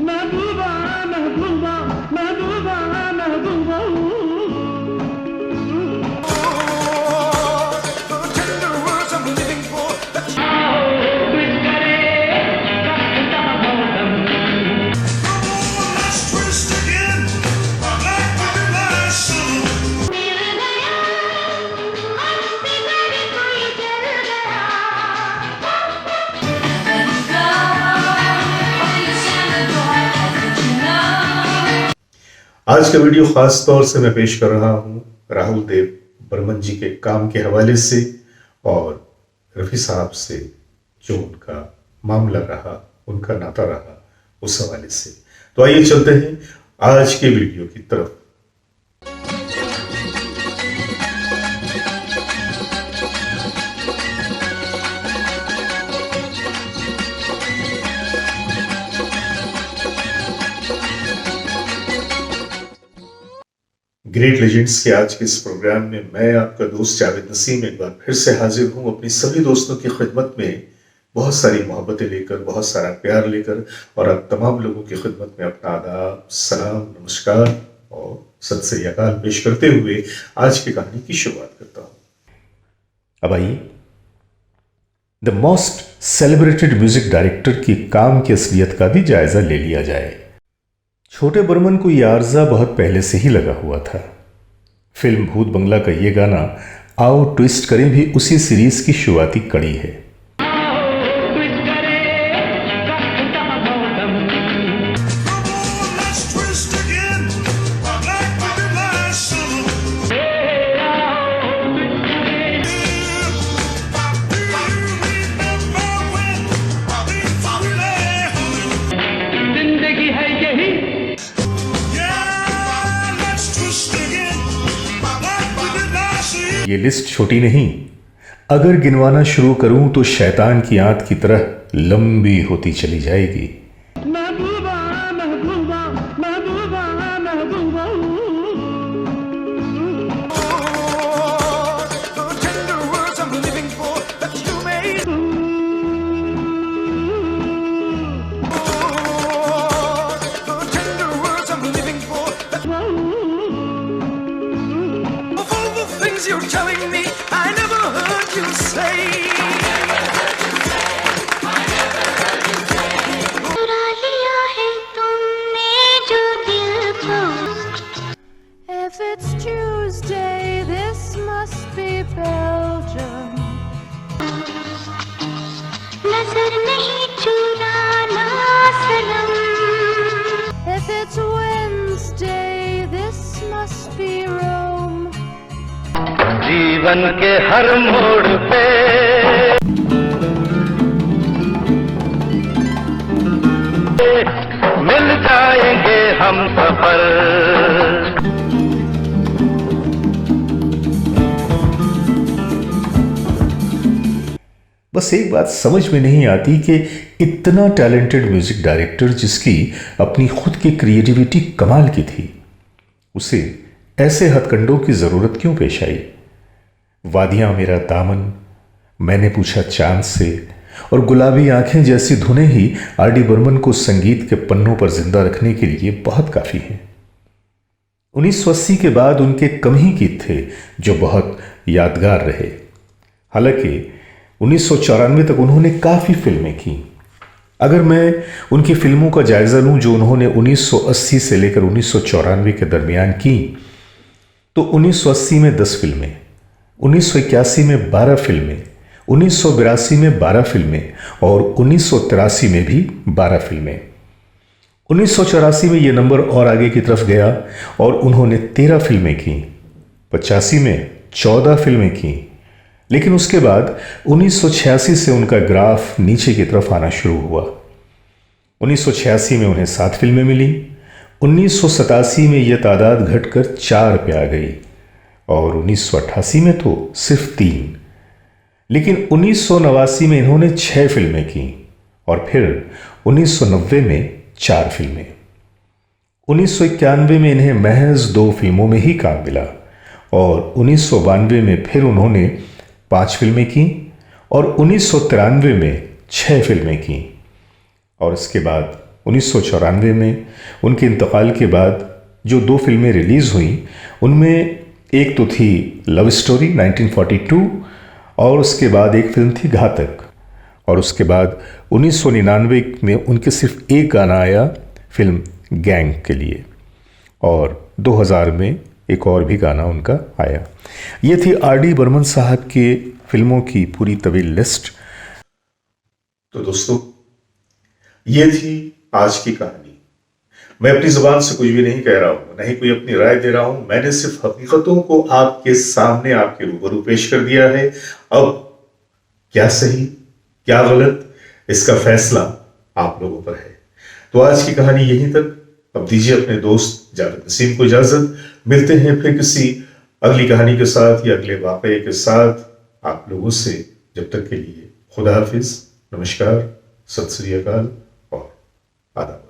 महबूबा महबूबा महबूबा महबूबा आज का वीडियो खास तौर से मैं पेश कर रहा हूं राहुल देव बर्मन जी के काम के हवाले से और रफ़ी साहब से जो उनका मामला रहा, उनका नाता रहा, उस हवाले से। तो आइए चलते हैं आज के वीडियो की तरफ। ग्रेट लेजेंड्स के आज के इस प्रोग्राम में मैं आपका दोस्त जावेद नसीम एक बार फिर से हाजिर हूं अपनी सभी दोस्तों की खिदमत में, बहुत सारी मोहब्बतें लेकर, बहुत सारा प्यार लेकर, और आप तमाम लोगों की खिदमत में अपना आदाब, सलाम, नमस्कार और सत श्री अकाल पेश करते हुए आज की कहानी की शुरुआत करता हूं। अब आइए the most celebrated music director की काम की असलियत का भी जायजा ले लिया जाए। छोटे बर्मन को यह आर्जा बहुत पहले से ही लगा हुआ था। फिल्म भूत बंगला का ये गाना आओ ट्विस्ट करें भी उसी सीरीज की शुरुआती कड़ी है। ये लिस्ट छोटी नहीं, अगर गिनवाना शुरू करूं तो शैतान की आंत की तरह लंबी होती चली जाएगी। महबूबा महबूबा महबूबा महबूबा You're telling me I never heard you say. चुरा लिया है तुमने जो दिल को. If it's Tuesday, this must be Belgium. नजर नहीं चुराना सनम. If it's Wednesday, this must be Rome. जीवन के हर मोड़ पे मिल जाएंगे हम सफर। बस एक बात समझ में नहीं आती कि इतना टैलेंटेड म्यूजिक डायरेक्टर जिसकी अपनी खुद की क्रिएटिविटी कमाल की थी, उसे ऐसे हथकंडों की जरूरत क्यों पेश आई। वादियां मेरा दामन, मैंने पूछा चांद से और गुलाबी आंखें जैसी धुनें ही आर.डी. बर्मन को संगीत के पन्नों पर जिंदा रखने के लिए बहुत काफी हैं। 1980 के बाद उनके कम ही गीत थे जो बहुत यादगार रहे। हालांकि 1994 तक उन्होंने काफी फिल्में की। अगर मैं उनकी फिल्मों का जायजा लूं जो उन्होंने 1980 से लेकर 1994 के दरमियान की, तो 1980 में 10 फिल्में, 1981 में 12 फिल्में, 1982 में 12 फिल्में और 1983 में भी 12 फिल्में। 1984 में यह नंबर और आगे की तरफ गया और उन्होंने 13 फिल्में की। 85 में 14 फिल्में की, लेकिन उसके बाद 1986 से उनका ग्राफ नीचे की तरफ आना शुरू हुआ। 1986 में उन्हें 7 फिल्में मिली। 1987 में यह तादाद घटकर 4 पे आ गई और 1988 में तो सिर्फ 3। लेकिन 1989 में इन्होंने 6 फिल्में की और फिर 1990 में 4 फिल्में। 1991 में इन्हें महज 2 फिल्मों में ही काम मिला और 1992 में फिर उन्होंने 5 फिल्में की और 1993 में 6 फिल्में की और इसके बाद 1994 में उनके इंतकाल के बाद जो 2 फिल्में रिलीज़ हुई उनमें एक तो थी लव स्टोरी 1942 और उसके बाद एक फिल्म थी घातक, और उसके बाद 1999 में उनके सिर्फ एक गाना आया फिल्म गैंग के लिए, और 2000 में एक और भी गाना उनका आया। ये थी आर.डी. बर्मन साहब के फिल्मों की पूरी तवील लिस्ट। तो दोस्तों, ये थी आज की कहानी। मैं अपनी जुबान से कुछ भी नहीं कह रहा हूं, नहीं कोई अपनी राय दे रहा हूं, मैंने सिर्फ हकीकतों को आपके सामने, आपके रूबरू पेश कर दिया है। अब क्या सही क्या गलत, इसका फैसला आप लोगों पर है। तो आज की कहानी यहीं तक। अब दीजिए अपने दोस्त जावेद नसीम को इजाजत। मिलते हैं फिर किसी अगली कहानी के साथ या अगले वाकये के साथ आप लोगों से। जब तक के लिए खुदा हाफिज, नमस्कार, सत श्री अकाल और आदाब।